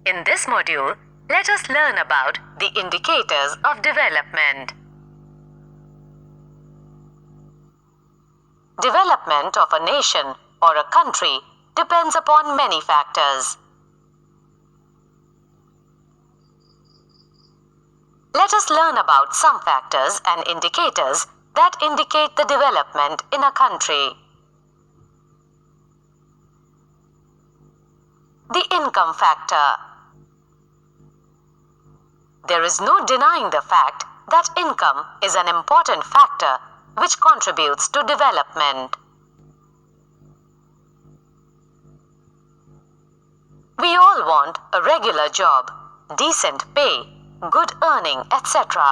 In this module, let us learn about the indicators of development. Development of a nation or a country depends upon many factors. Let us learn about some factors and indicators that indicate the development in a country. The income factor. There is no denying the fact that income is an important factor which contributes to development. We all want a regular job, decent pay, good earning, etc.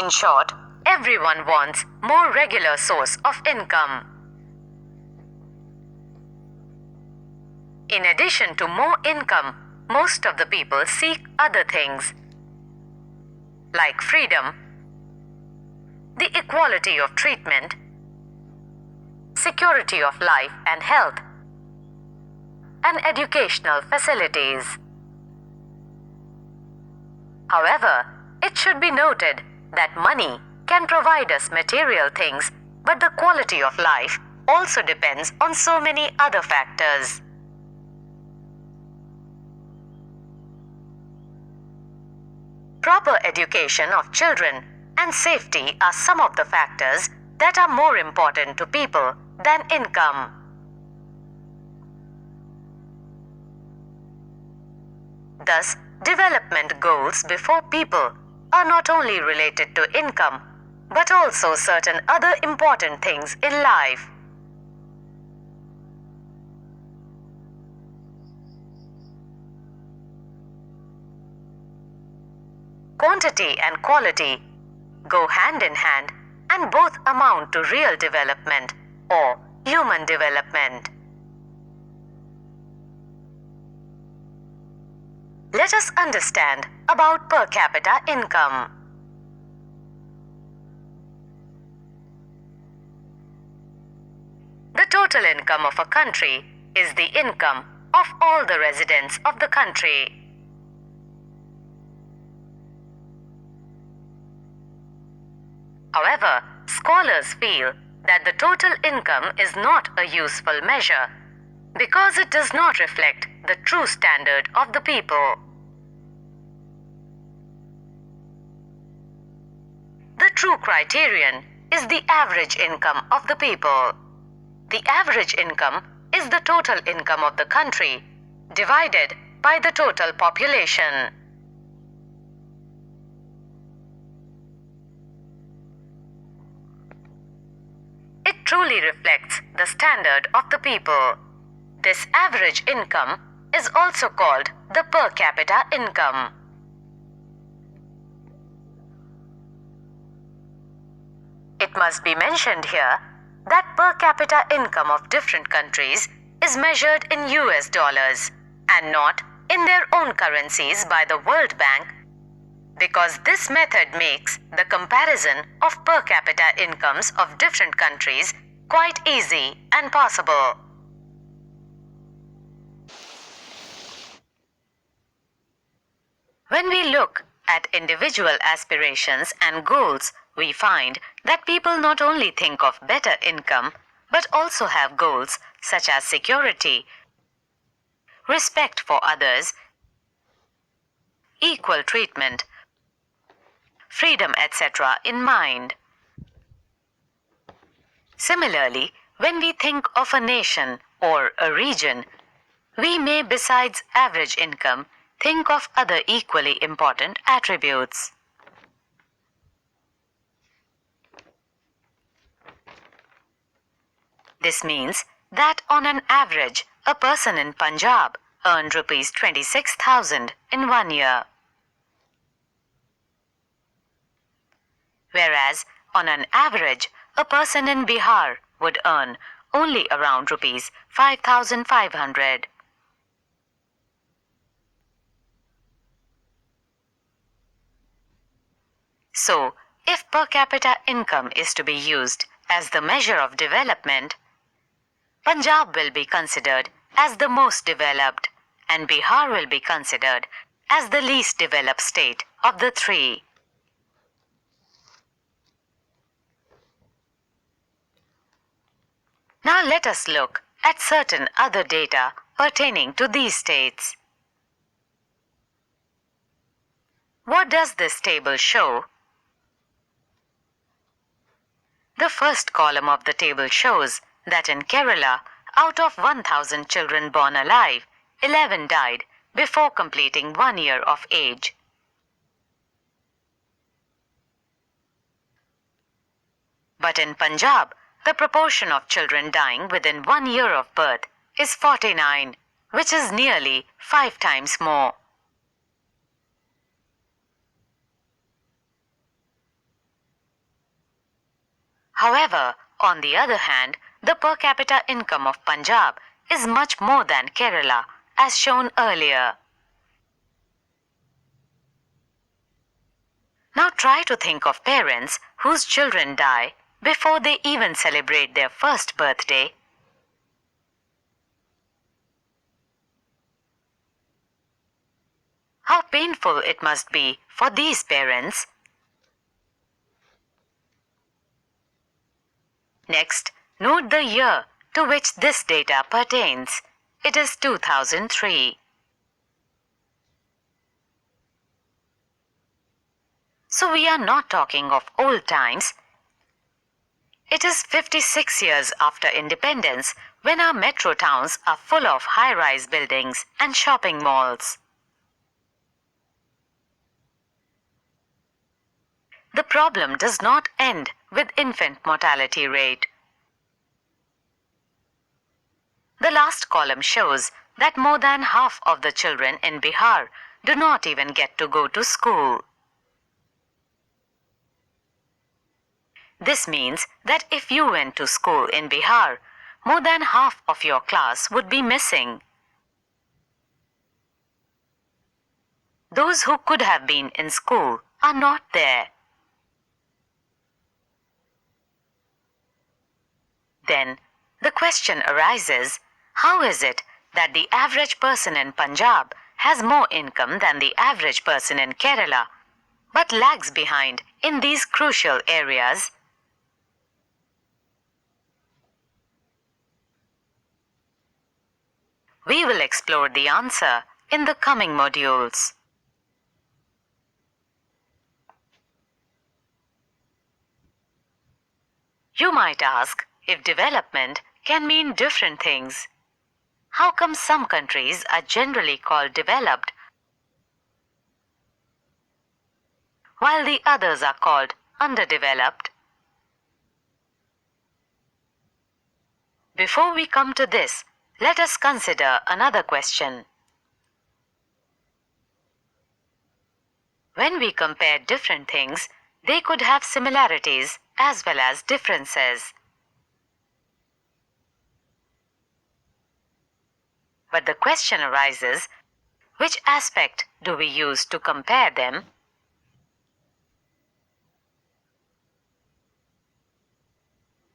In short, everyone wants more regular source of income. In addition to more income, most of the people seek other things like freedom, the equality of treatment, security of life and health, and educational facilities. However, it should be noted that money can provide us material things, but the quality of life also depends on so many other factors. Proper education of children and safety are some of the factors that are more important to people than income. Thus, development goals before people are not only related to income, but also certain other important things in life. Quantity and quality go hand in hand and both amount to real development or human development. Let us understand about per capita income. The total income of a country is the income of all the residents of the country. However, scholars feel that the total income is not a useful measure because it does not reflect the true standard of the people. The true criterion is the average income of the people. The average income is the total income of the country divided by the total population. It truly reflects the standard of the people. This average income is also called the per capita income. It must be mentioned here that per capita income of different countries is measured in US dollars and not in their own currencies by the World Bank, because this method makes the comparison of per capita incomes of different countries quite easy and possible. When we look at individual aspirations and goals, we find that people not only think of better income, but also have goals such as security, respect for others, equal treatment, freedom, etc. in mind. Similarly, when we think of a nation or a region, we may, besides average income, think of other equally important attributes. This means that on an average, a person in Punjab earned Rs 26,000 in 1 year. Whereas, on an average, a person in Bihar would earn only around Rs 5,500. So, if per capita income is to be used as the measure of development, Punjab will be considered as the most developed, and Bihar will be considered as the least developed state of the three. Now let us look at certain other data pertaining to these states. What does this table show? The first column of the table shows that in Kerala, out of 1,000 children born alive, 11 died before completing 1 year of age. But in Punjab, the proportion of children dying within 1 year of birth is 49, which is nearly 5 times more. However, on the other hand, the per capita income of Punjab is much more than Kerala, as shown earlier. Now try to think of parents whose children die before they even celebrate their first birthday. How painful it must be for these parents. Next, note the year to which this data pertains. It is 2003. So we are not talking of old times. It is 56 years after independence when our metro towns are full of high-rise buildings and shopping malls. The problem does not end with infant mortality rate. The last column shows that more than half of the children in Bihar do not even get to go to school. This means that if you went to school in Bihar, more than half of your class would be missing. Those who could have been in school are not there. Then the question arises, how is it that the average person in Punjab has more income than the average person in Kerala, but lags behind in these crucial areas? We will explore the answer in the coming modules. You might ask if development can mean different things. How come some countries are generally called developed while the others are called underdeveloped? Before we come to this, let us consider another question. When we compare different things, they could have similarities as well as differences. But the question arises, which aspect do we use to compare them?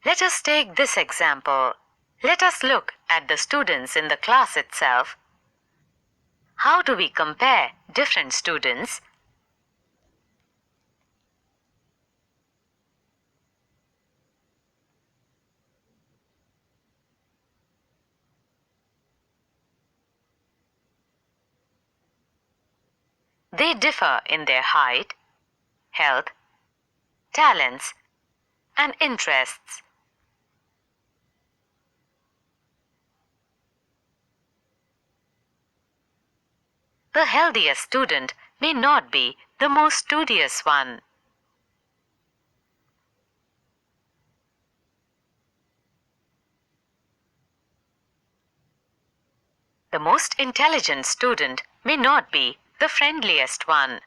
Let us take this example. Let us look at the students in the class itself. How do we compare different students? They differ in their height, health, talents, and interests. The healthiest student may not be the most studious one. The most intelligent student may not be the friendliest one.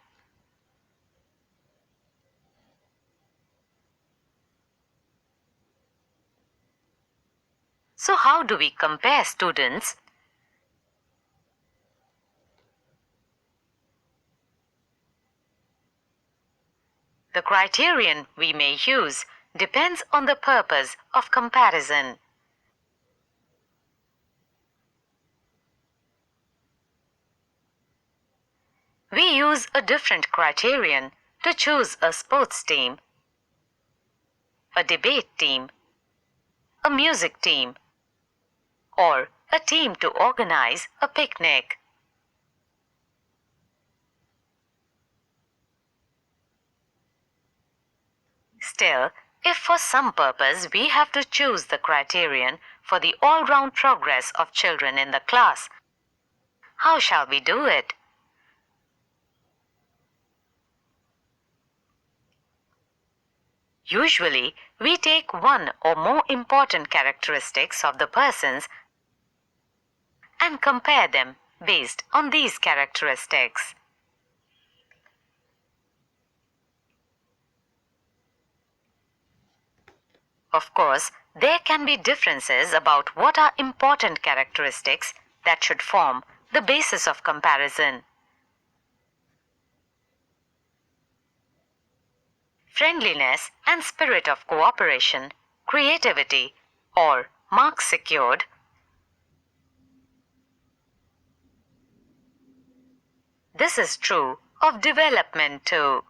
So how do we compare students? The criterion we may use depends on the purpose of comparison. we use a different criterion to choose a sports team, a debate team, a music team, or a team to organize a picnic. Still, if for some purpose we have to choose the criterion for the all-round progress of children in the class, how shall we do it? Usually, we take one or more important characteristics of the persons and compare them based on these characteristics. Of course, there can be differences about what are important characteristics that should form the basis of comparison. Friendliness and spirit of cooperation, creativity, or marks secured. This is true of development too.